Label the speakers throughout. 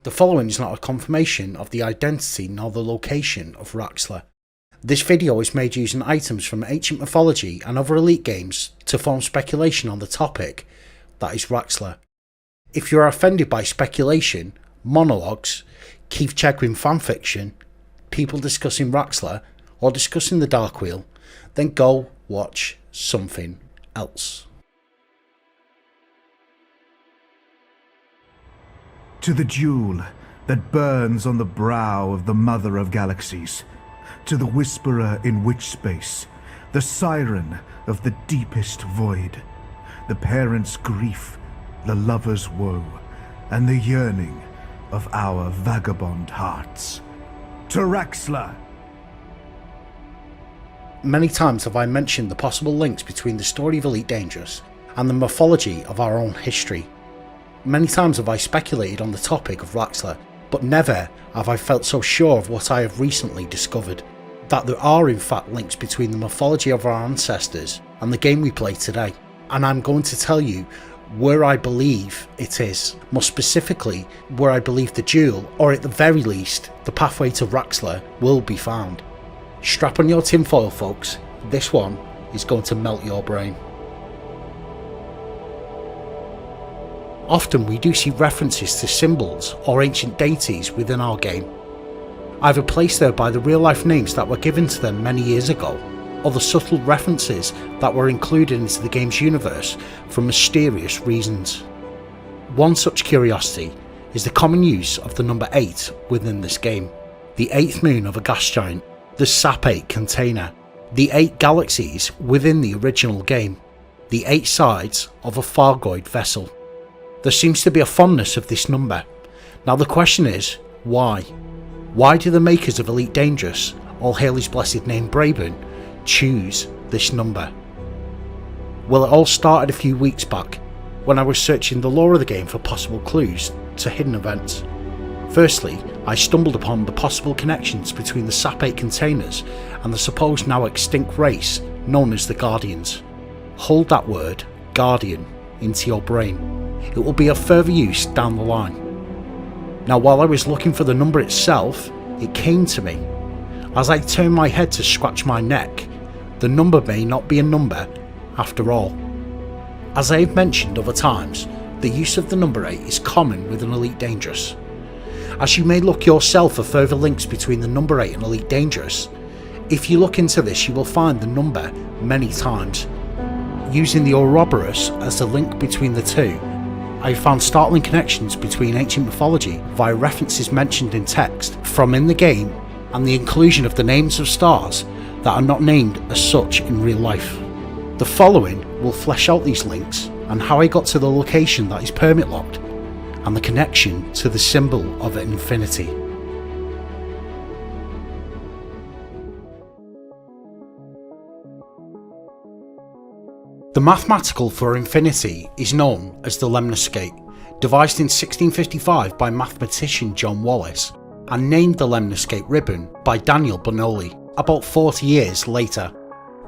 Speaker 1: The following is not a confirmation of the identity nor the location of Raxxla. This video is made using items from ancient mythology and other elite games to form speculation on the topic that is Raxxla. If you are offended by speculation, monologues, Keith Chegwin fanfiction, people discussing Raxxla, or discussing the Dark Wheel, then go watch something else.
Speaker 2: To the jewel that burns on the brow of the Mother of Galaxies, to the whisperer in witch space, the siren of the deepest void, the parent's grief, the lover's woe, and the yearning of our vagabond hearts. To Raxxla!
Speaker 1: Many times have I mentioned the possible links between the story of Elite Dangerous and the mythology of our own history. Many times have I speculated on the topic of Raxxla, but never have I felt so sure of what I have recently discovered, that there are in fact links between the mythology of our ancestors and the game we play today. And I'm going to tell you where I believe it is, more specifically where I believe the jewel, or at the very least, the pathway to Raxxla, will be found. Strap on your tinfoil folks, this one is going to melt your brain. Often we do see references to symbols or ancient deities within our game, either placed there by the real life names that were given to them many years ago, or the subtle references that were included into the game's universe for mysterious reasons. One such curiosity is the common use of the number 8 within this game, the 8th moon of a gas giant, the Sap-8 container, the 8 galaxies within the original game, the 8 sides of a Fargoid vessel. There seems to be a fondness of this number. Now the question is, why? Why do the makers of Elite Dangerous, all hail his blessed name Braben, choose this number? Well, it all started a few weeks back, when I was searching the lore of the game for possible clues to hidden events. Firstly, I stumbled upon the possible connections between the Sap-8 containers and the supposed now extinct race known as the Guardians. Hold that word, Guardian, into your brain. It will be of further use down the line. Now, while I was looking for the number itself, it came to me. As I turned my head to scratch my neck, the number may not be a number after all. As I have mentioned other times, the use of the number 8 is common within Elite Dangerous. As you may look yourself for further links between the number 8 and Elite Dangerous, if you look into this you will find the number many times. Using the Ouroboros as the link between the two, I found startling connections between ancient mythology via references mentioned in text from in the game and the inclusion of the names of stars that are not named as such in real life. The following will flesh out these links and how I got to the location that is permit locked and the connection to the symbol of infinity. The mathematical for infinity is known as the lemniscate, devised in 1655 by mathematician John Wallis and named the lemniscate ribbon by Daniel Bernoulli about 40 years later.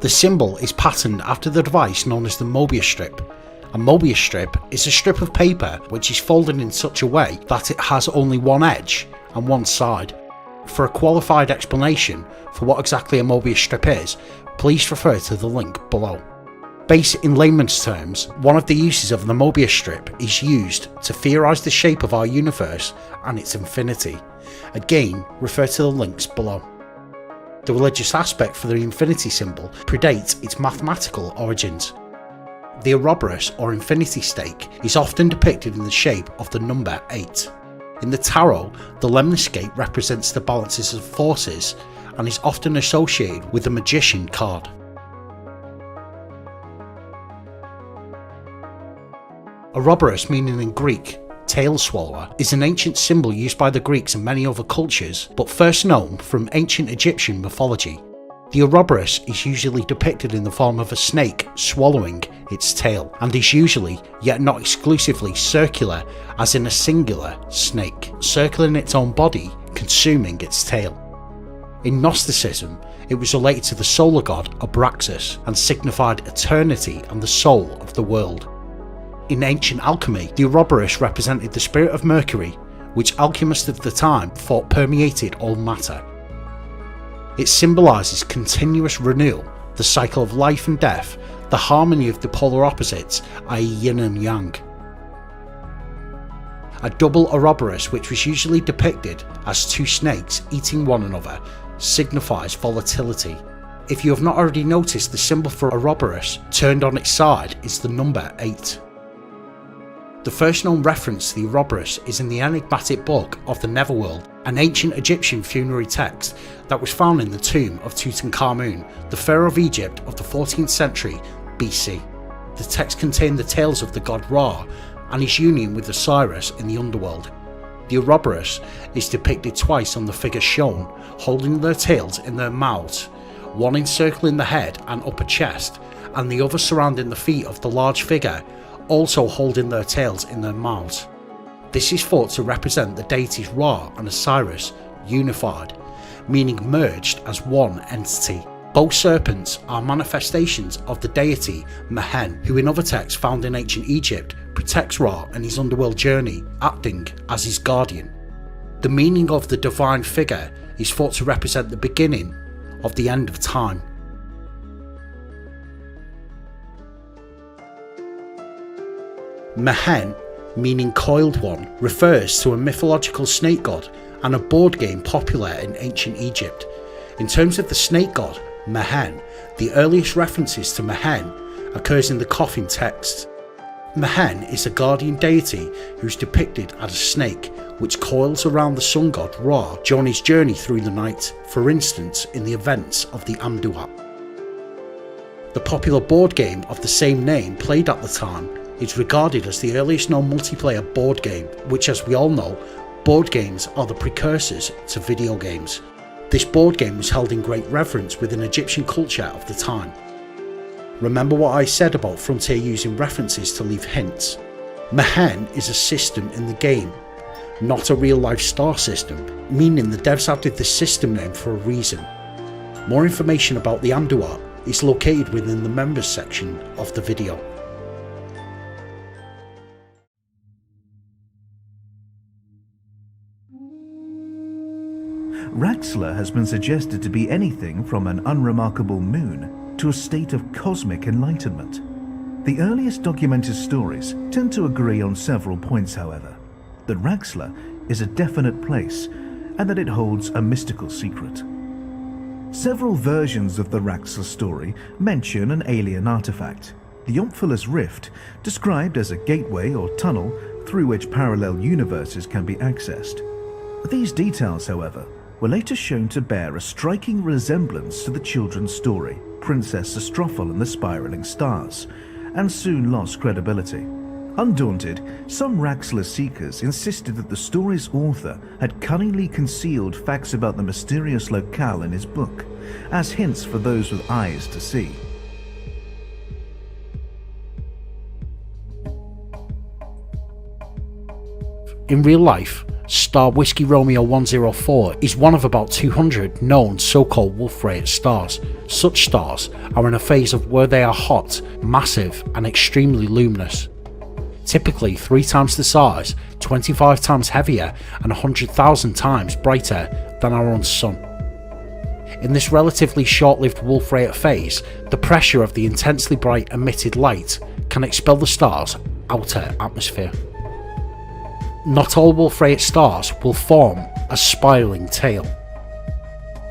Speaker 1: The symbol is patterned after the device known as the Mobius strip. A Mobius strip is a strip of paper which is folded in such a way that it has only one edge and one side. For a qualified explanation for what exactly a Mobius strip is, please refer to the link below. Based in layman's terms, one of the uses of the Mobius strip is used to theorise the shape of our universe and its infinity. Again, refer to the links below. The religious aspect for the infinity symbol predates its mathematical origins. The Ouroboros or infinity stake is often depicted in the shape of the number 8. In the tarot, the lemniscate represents the balances of forces and is often associated with the magician card. Ouroboros, meaning in Greek tail swallower, is an ancient symbol used by the Greeks and many other cultures, but first known from ancient Egyptian mythology. The Ouroboros is usually depicted in the form of a snake swallowing its tail, and is usually, yet not exclusively, circular, as in a singular snake, circling its own body, consuming its tail. In Gnosticism, it was related to the solar god Abraxas and signified eternity and the soul of the world. In ancient alchemy, the Ouroboros represented the spirit of Mercury, which alchemists of the time thought permeated all matter. It symbolises continuous renewal, the cycle of life and death, the harmony of the polar opposites, i.e. yin and yang. A double Ouroboros, which was usually depicted as two snakes eating one another, signifies volatility. If you have not already noticed, the symbol for Ouroboros turned on its side is the number 8. The first known reference to the Ouroboros is in the enigmatic book of the Netherworld, an ancient Egyptian funerary text that was found in the tomb of Tutankhamun, the pharaoh of Egypt of the 14th century BC. The text contained the tales of the god Ra and his union with Osiris in the underworld. The Ouroboros is depicted twice on the figures shown, holding their tails in their mouths, one encircling the head and upper chest, and the other surrounding the feet of the large figure, also holding their tails in their mouths. This is thought to represent the deities Ra and Osiris unified, meaning merged as one entity. Both serpents are manifestations of the deity Mehen, who in other texts found in ancient Egypt protects Ra and his underworld journey, acting as his guardian. The meaning of the divine figure is thought to represent the beginning of the end of time. Mehen, meaning coiled one, refers to a mythological snake god and a board game popular in ancient Egypt. In terms of the snake god, Mehen, the earliest references to Mehen occurs in the coffin texts. Mehen is a guardian deity who's depicted as a snake which coils around the sun god Ra during his journey through the night, for instance in the events of the Amduat. The popular board game of the same name played at the time is regarded as the earliest known multiplayer board game, which, as we all know, board games are the precursors to video games. This board game was held in great reverence within Egyptian culture of the time. Remember what I said about Frontier using references to leave hints? Mehen is a system in the game, not a real-life star system, meaning the devs added this system name for a reason. More information about the Amduat is located within the members section of the video.
Speaker 2: Raxxla has been suggested to be anything from an unremarkable moon to a state of cosmic enlightenment. The earliest documented stories tend to agree on several points, however: that Raxxla is a definite place and that it holds a mystical secret. Several versions of the Raxxla story mention an alien artifact, the Omphalos Rift, described as a gateway or tunnel through which parallel universes can be accessed. These details, however, were later shown to bear a striking resemblance to the children's story Princess Astrophel and the Spiraling Stars, and soon lost credibility. Undaunted, some Raxxla seekers insisted that the story's author had cunningly concealed facts about the mysterious locale in his book, as hints for those with eyes to see.
Speaker 1: In real life, star Whiskey Romeo 104 is one of about 200 known so-called Wolf-Rayet stars. Such stars are in a phase of where they are hot, massive and extremely luminous. Typically 3 times the size, 25 times heavier and 100,000 times brighter than our own sun. In this relatively short-lived Wolf-Rayet phase, the pressure of the intensely bright emitted light can expel the star's outer atmosphere. Not all Wolf-Rayet stars will form a spiraling tail.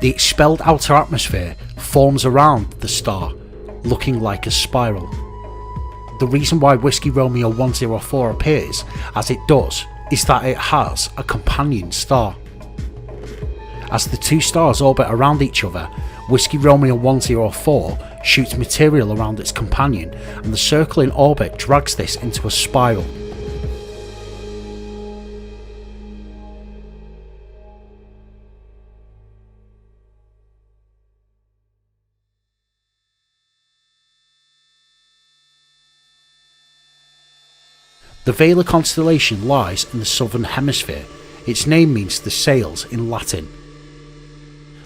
Speaker 1: The expelled outer atmosphere forms around the star, looking like a spiral. The reason why Whiskey Romeo 104 appears as it does is that it has a companion star. As the two stars orbit around each other, Whiskey Romeo 104 shoots material around its companion, and the circling orbit drags this into a spiral. The Vela constellation lies in the southern hemisphere. Its name means the sails in Latin.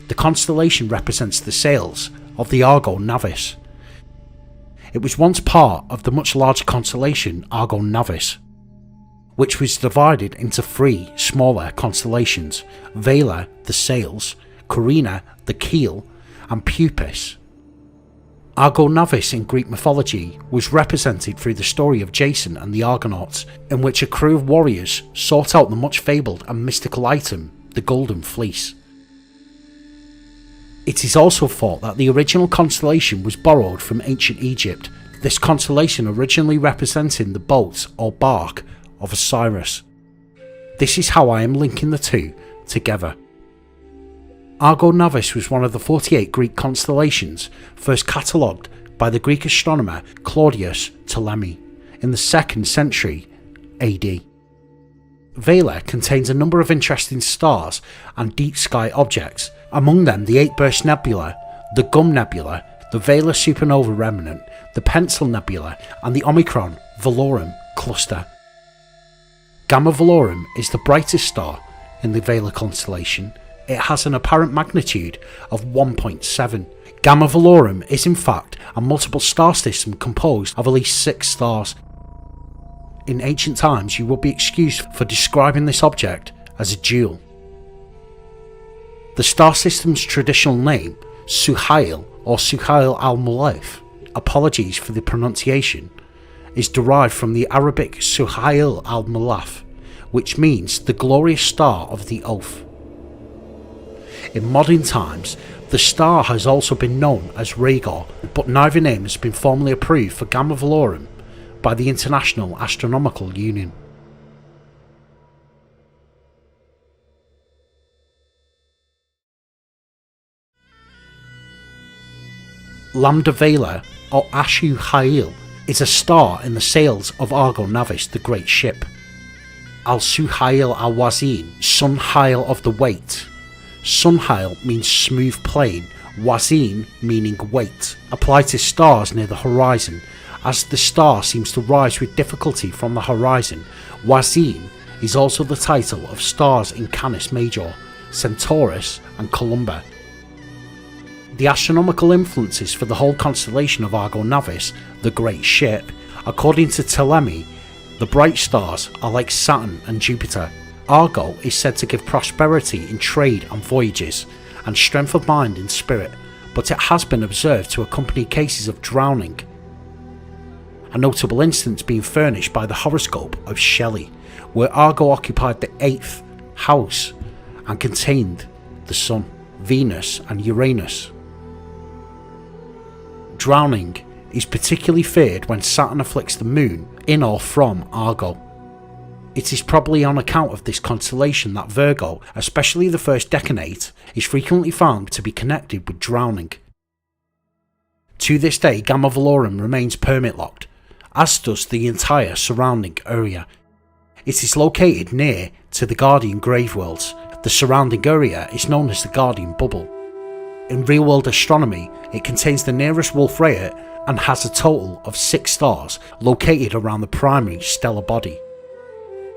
Speaker 1: The constellation represents the sails of the Argo Navis. It was once part of the much larger constellation Argo Navis. which was divided into 3 smaller constellations: Vela, the sails, Carina, the keel, and Pupus. Argo Navis in Greek mythology was represented through the story of Jason and the Argonauts, in which a crew of warriors sought out the much fabled and mystical item, the Golden Fleece. It is also thought that the original constellation was borrowed from ancient Egypt, this constellation originally representing the boat or bark of Osiris. This is how I am linking the two together. Argo Navis was one of the 48 Greek constellations first catalogued by the Greek astronomer Claudius Ptolemy in the 2nd century AD. Vela contains a number of interesting stars and deep sky objects, among them the 8 Burst Nebula, the Gum Nebula, the Vela Supernova Remnant, the Pencil Nebula, and the Omicron Velorum cluster. Gamma Velorum is the brightest star in the Vela constellation. It has an apparent magnitude of 1.7. Gamma Velorum is in fact a multiple star system composed of at least 6 stars. In ancient times, you would be excused for describing this object as a jewel. The star system's traditional name, Suhail or Suhail al-Mulaf, apologies for the pronunciation, is derived from the Arabic Suhail al-Mulaf, which means the glorious star of the oath. In modern times, the star has also been known as Rhaegor, but neither name has been formally approved for Gamma Velorum by the International Astronomical Union. Lambda Vela, or Ashu Hail, is a star in the sails of Argo Navis, the great ship. Al-Suhail al-Wazin, Sunhail of the weight. Sunhail means smooth plain, Wazin meaning weight, apply to stars near the horizon. As the star seems to rise with difficulty from the horizon, Wazin is also the title of stars in Canis Major, Centaurus and Columba. The astronomical influences for the whole constellation of Argo Navis, the great ship, according to Ptolemy, the bright stars are like Saturn and Jupiter. Argo is said to give prosperity in trade and voyages, and strength of mind and spirit, but it has been observed to accompany cases of drowning. A notable instance being furnished by the horoscope of Shelley, where Argo occupied the 8th house and contained the Sun, Venus and Uranus. Drowning is particularly feared when Saturn afflicts the Moon in or from Argo. It is probably on account of this constellation that Virgo, especially the first decanate, is frequently found to be connected with drowning. To this day, Gamma Velorum remains permit locked, as does the entire surrounding area. It is located near to the Guardian Grave Worlds. The surrounding area is known as the Guardian Bubble. In real-world astronomy, it contains the nearest Wolf-Rayet and has a total of 6 stars located around the primary stellar body.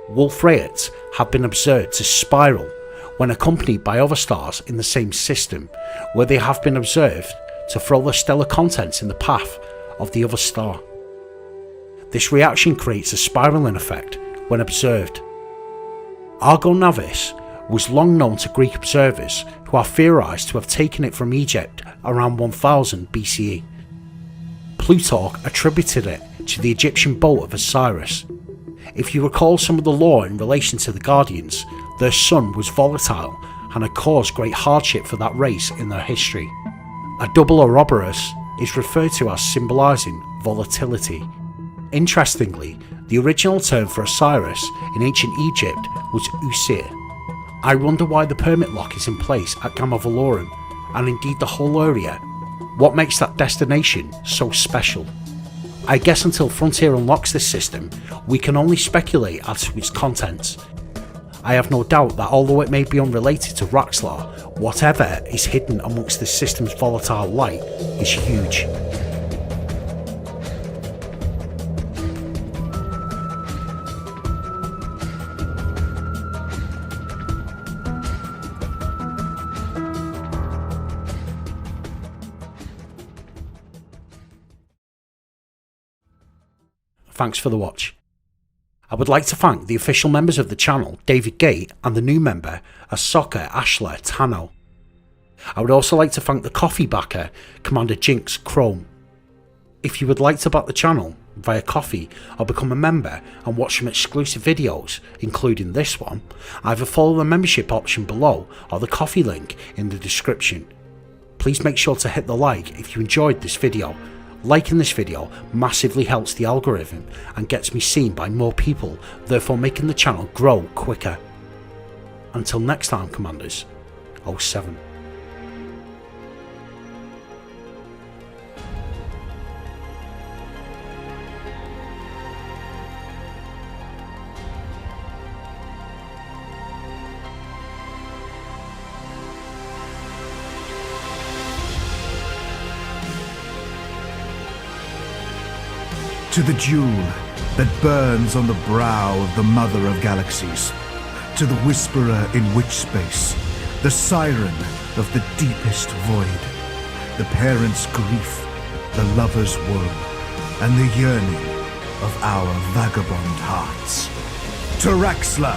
Speaker 1: Wolf-Rayets have been observed to spiral when accompanied by other stars in the same system, where they have been observed to throw their stellar contents in the path of the other star. This reaction creates a spiraling effect when observed. Argo Navis was long known to Greek observers, who are theorized to have taken it from Egypt around 1000 BCE. Plutarch attributed it to the Egyptian boat of Osiris. If you recall some of the lore in relation to the Guardians, their sun was volatile and had caused great hardship for that race in their history. A double Ouroboros is referred to as symbolizing volatility. Interestingly, the original term for Osiris in ancient Egypt was Usir. I wonder why the permit lock is in place at Gamma Velorum, and indeed the whole area. What makes that destination so special? I guess until Frontier unlocks this system, we can only speculate as to its contents. I have no doubt that although it may be unrelated to Raxxla, whatever is hidden amongst this system's volatile light is huge. Thanks for the watch. I would like to thank the official members of the channel, David Gate, and the new member, Ahsoka Ashla Tano. I would also like to thank the coffee backer, Commander Jinx Chrome. If you would like to back the channel via coffee or become a member and watch some exclusive videos, including this one, either follow the membership option below or the coffee link in the description. Please make sure to hit the like if you enjoyed this video. Liking this video massively helps the algorithm and gets me seen by more people, therefore making the channel grow quicker. Until next time, Commanders, 07.
Speaker 2: To the jewel that burns on the brow of the mother of galaxies, to the whisperer in witch space, the siren of the deepest void, the parent's grief, the lover's woe, and the yearning of our vagabond hearts. To Raxxla